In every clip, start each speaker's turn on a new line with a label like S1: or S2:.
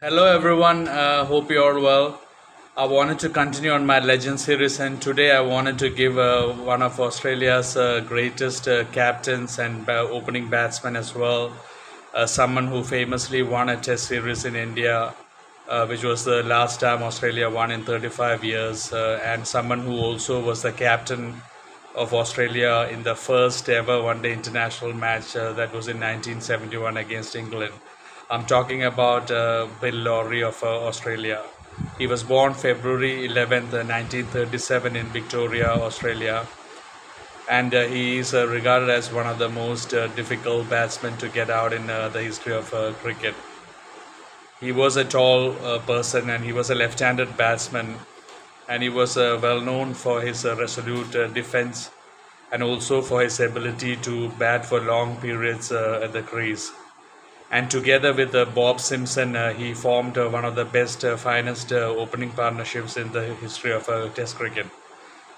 S1: Hello everyone, hope you're all well. I wanted to continue on my legend series, and today I wanted to give one of Australia's greatest captains and opening batsmen as well, someone who famously won a test series in India, which was the last time Australia won in 35 years, and someone who also was the captain of Australia in the first ever one day international match that was in 1971 against England. I'm talking about Bill Lawry of Australia. He was born February 11th, 1937 in Victoria, Australia, and he is regarded as one of the most difficult batsmen to get out in the history of cricket. He was a tall person and he was a left-handed batsman, and he was well known for his resolute defense and also for his ability to bat for long periods at the crease. And together with Bob Simpson, he formed one of the best, finest opening partnerships in the history of Test cricket.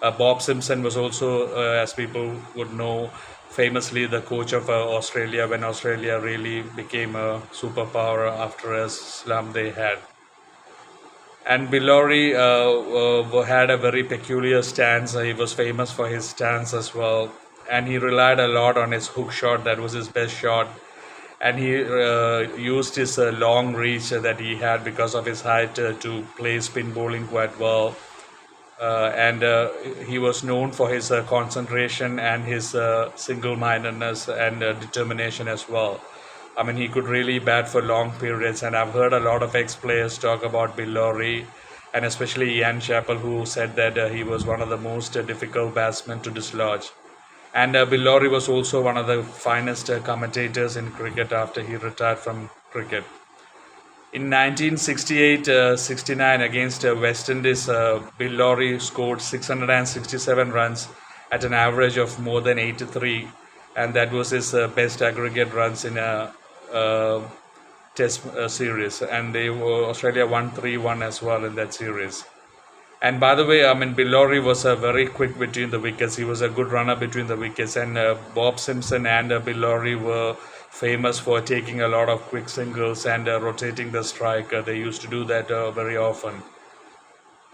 S1: Bob Simpson was also, as people would know, famously the coach of Australia when Australia really became a superpower after a slump they had. And Bilori had a very peculiar stance. He was famous for his stance as well. And he relied a lot on his hook shot, that was his best shot. And he used his long reach that he had because of his height to play spin bowling quite well. And he was known for his concentration and his single-mindedness and determination as well. I mean, he could really bat for long periods, and I've heard a lot of ex-players talk about Bill Lawry, and especially Ian Chappell, who said that he was one of the most difficult batsmen to dislodge. And Bill Lawry was also one of the finest commentators in cricket after he retired from cricket. In 1968-69 against West Indies, Bill Lawry scored 667 runs at an average of more than 83, and that was his best aggregate runs in a Test series. And Australia won 3-1 as well in that series. And by the way, I mean, Bill Lawry was very quick between the wickets. He was a good runner between the wickets. And Bob Simpson and Bill Lawry were famous for taking a lot of quick singles and rotating the strike. They used to do that very often.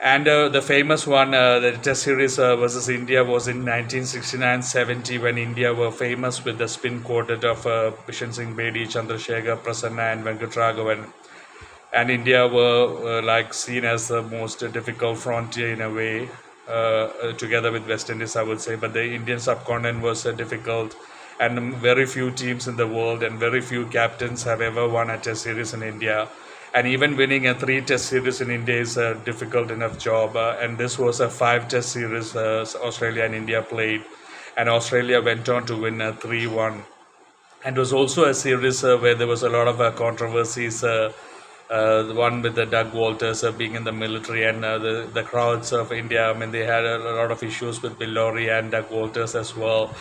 S1: And the famous one, the Test series versus India, was in 1969-70 when India were famous with the spin quartet of Bishan Singh Bedi, Chandrasekhar, Prasanna, and Venkatraghavan. And India were like seen as the most difficult frontier in a way, together with West Indies, I would say. But the Indian subcontinent was difficult, and very few teams in the world and very few captains have ever won a Test series in India. And even winning a three-Test series in India is a difficult enough job. And this was a five-Test series Australia and India played, and Australia went on to win 3-1. And it was also a series where there was a lot of controversies. The one with the Doug Walters being in the military, and the crowds of India. I mean, they had a lot of issues with Bill Lawry and Doug Walters as well.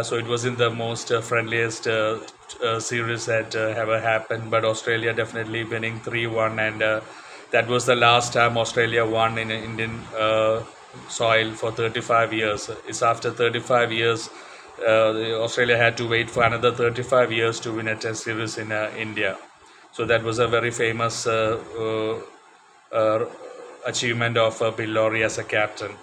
S1: So it wasn't the most friendliest series that ever happened. But Australia definitely winning 3-1, and that was the last time Australia won in Indian soil for 35 years. It's after 35 years. Australia had to wait for another 35 years to win a Test series in India. So that was a very famous achievement of Bill Lawry as a captain.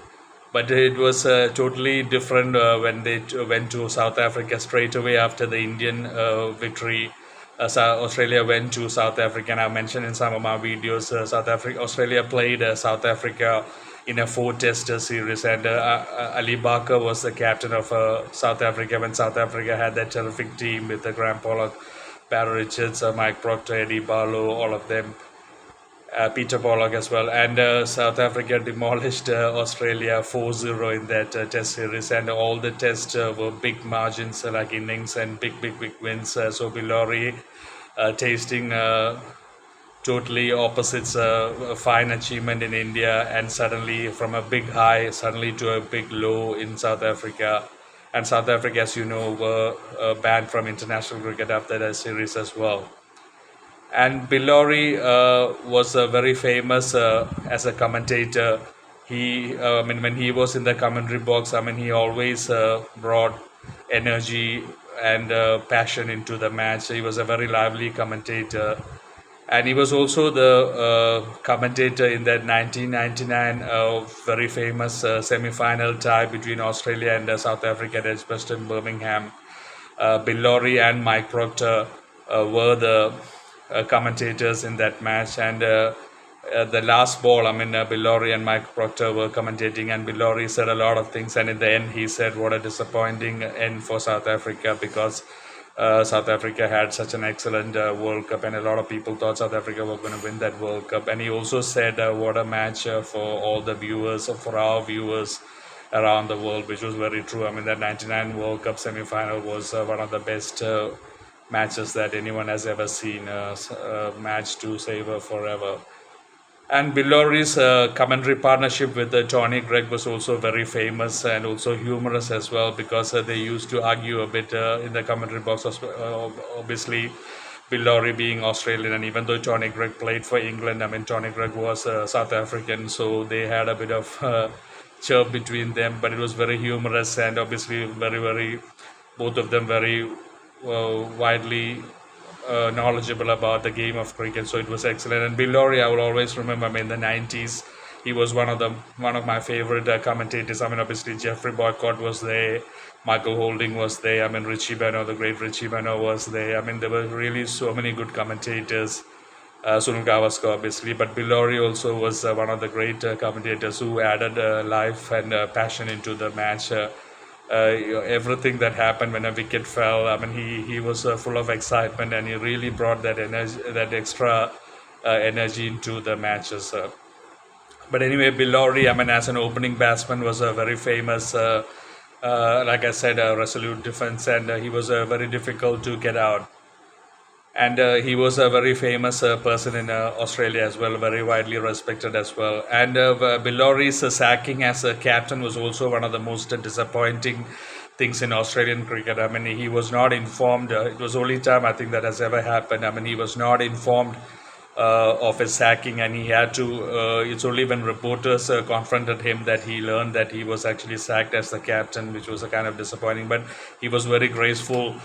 S1: But it was totally different when they went to South Africa straight away after the Indian victory. Australia went to South Africa, and I mentioned in some of my videos, Australia played South Africa in a four-test series, and Ali Barker was the captain of South Africa when South Africa had that terrific team with Graham Pollock, Barry Richards, Mike Proctor, Eddie Barlow, all of them, Peter Pollock as well. And South Africa demolished Australia 4-0 in that Test series, and all the tests were big margins, like innings and big wins. So Bill Lawry tasting totally opposites, a fine achievement in India, and suddenly from a big high, suddenly to a big low in South Africa. And South Africa, as you know, were banned from international cricket after that series as well. And Bill Lawry was very famous as a commentator. I mean, when he was in the commentary box, I mean, he always brought energy and passion into the match. He was a very lively commentator. and he was also the commentator in that 1999 very famous semi-final tie between Australia and South Africa at Edgbaston, Birmingham. Bill Lawry and Mike Proctor were the commentators in that match, and the last ball, Bill Lawry and Mike Proctor were commentating, and Bill Lawry said a lot of things, and in the end, he said, "What a disappointing end for South Africa," because South Africa had such an excellent World Cup, and a lot of people thought South Africa were going to win that World Cup. And he also said, "What a match for all the viewers, for our viewers around the world," which was very true. That 99 World Cup semi-final was one of the best matches that anyone has ever seen, a match to savor forever. And Bill Lawry's commentary partnership with Tony Gregg was also very famous and also humorous as well, because they used to argue a bit in the commentary box. Obviously, Bill Lawry being Australian, and even though Tony Gregg played for England, Tony Gregg was South African, so they had a bit of chirp between them, but it was very humorous and obviously very, both of them very widely knowledgeable about the game of cricket, so it was excellent. And Bill Lawry, I will always remember. In the 90s, he was one of my favorite commentators. Obviously Jeffrey Boycott was there, Michael Holding was there. Richie Benaud, the great Richie Benaud, was there. There were really so many good commentators. Sunil Gavaskar, obviously, but Bill Lawry also was one of the great commentators who added life and passion into the match. Everything that happened when a wicket fell, he was full of excitement, and he really brought that energy, that extra energy into the matches. But anyway, Bill Lawry, as an opening batsman, was a very famous, like I said, a resolute defense, and he was very difficult to get out. And he was a very famous person in Australia as well, very widely respected as well. And Bill Lawry's sacking as a captain was also one of the most disappointing things in Australian cricket. He was not informed. It was the only time I think that has ever happened. He was not informed of his sacking, and he had to. It's only when reporters confronted him that he learned that he was actually sacked as the captain, which was a kind of disappointing. But he was very graceful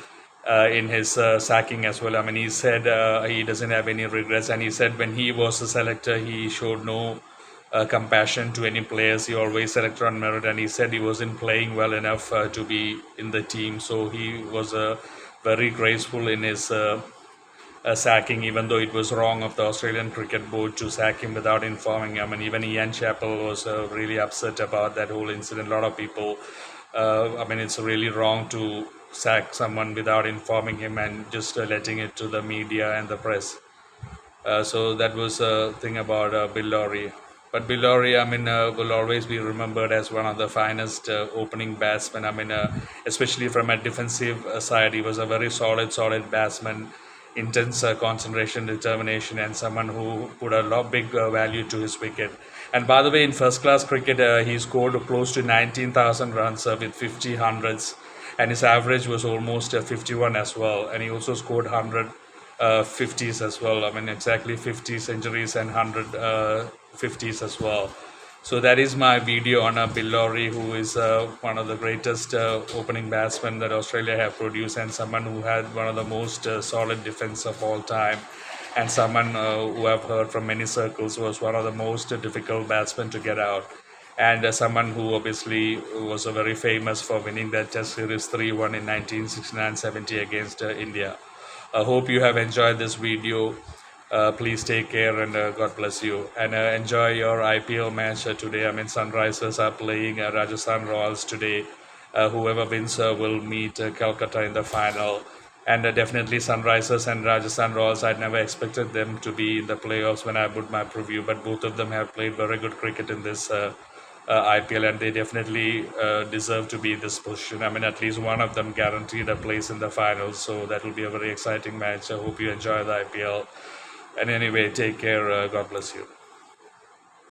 S1: in his sacking as well. He said he doesn't have any regrets, and he said when he was a selector, he showed no compassion to any players. He always selected on merit, and he said he wasn't playing well enough to be in the team. So he was very graceful in his sacking, even though it was wrong of the Australian Cricket Board to sack him without informing him. Even Ian Chappell was really upset about that whole incident. A lot of people, it's really wrong to sack someone without informing him and just letting it to the media and the press. So that was a thing about Bill Lawry. But Bill Lawry, will always be remembered as one of the finest opening batsmen. Especially from a defensive side, he was a very solid batsman, intense concentration, determination, and someone who put a big value to his wicket. And by the way, in first-class cricket, he scored close to 19,000 runs with 50 hundreds. And his average was almost 51 as well, and he also scored 100 50s as well. Exactly 50 centuries and 100 50s as well. So that is my video on Bill Lawry, who is one of the greatest opening batsmen that Australia have produced, and someone who had one of the most solid defense of all time, and someone who I've heard from many circles was one of the most difficult batsmen to get out. And someone who obviously was very famous for winning that Test Series 3-1 in 1969-70 against India. I hope you have enjoyed this video. Please take care, and God bless you. And enjoy your IPL match today. Sunrisers are playing Rajasthan Royals today. Whoever wins will meet Calcutta in the final. And definitely Sunrisers and Rajasthan Royals, I'd never expected them to be in the playoffs when I put my preview. But both of them have played very good cricket in this IPL, and they definitely deserve to be in this position. At least one of them guaranteed a place in the finals, so that will be a very exciting match. I hope you enjoy the IPL. And anyway, take care. God bless you.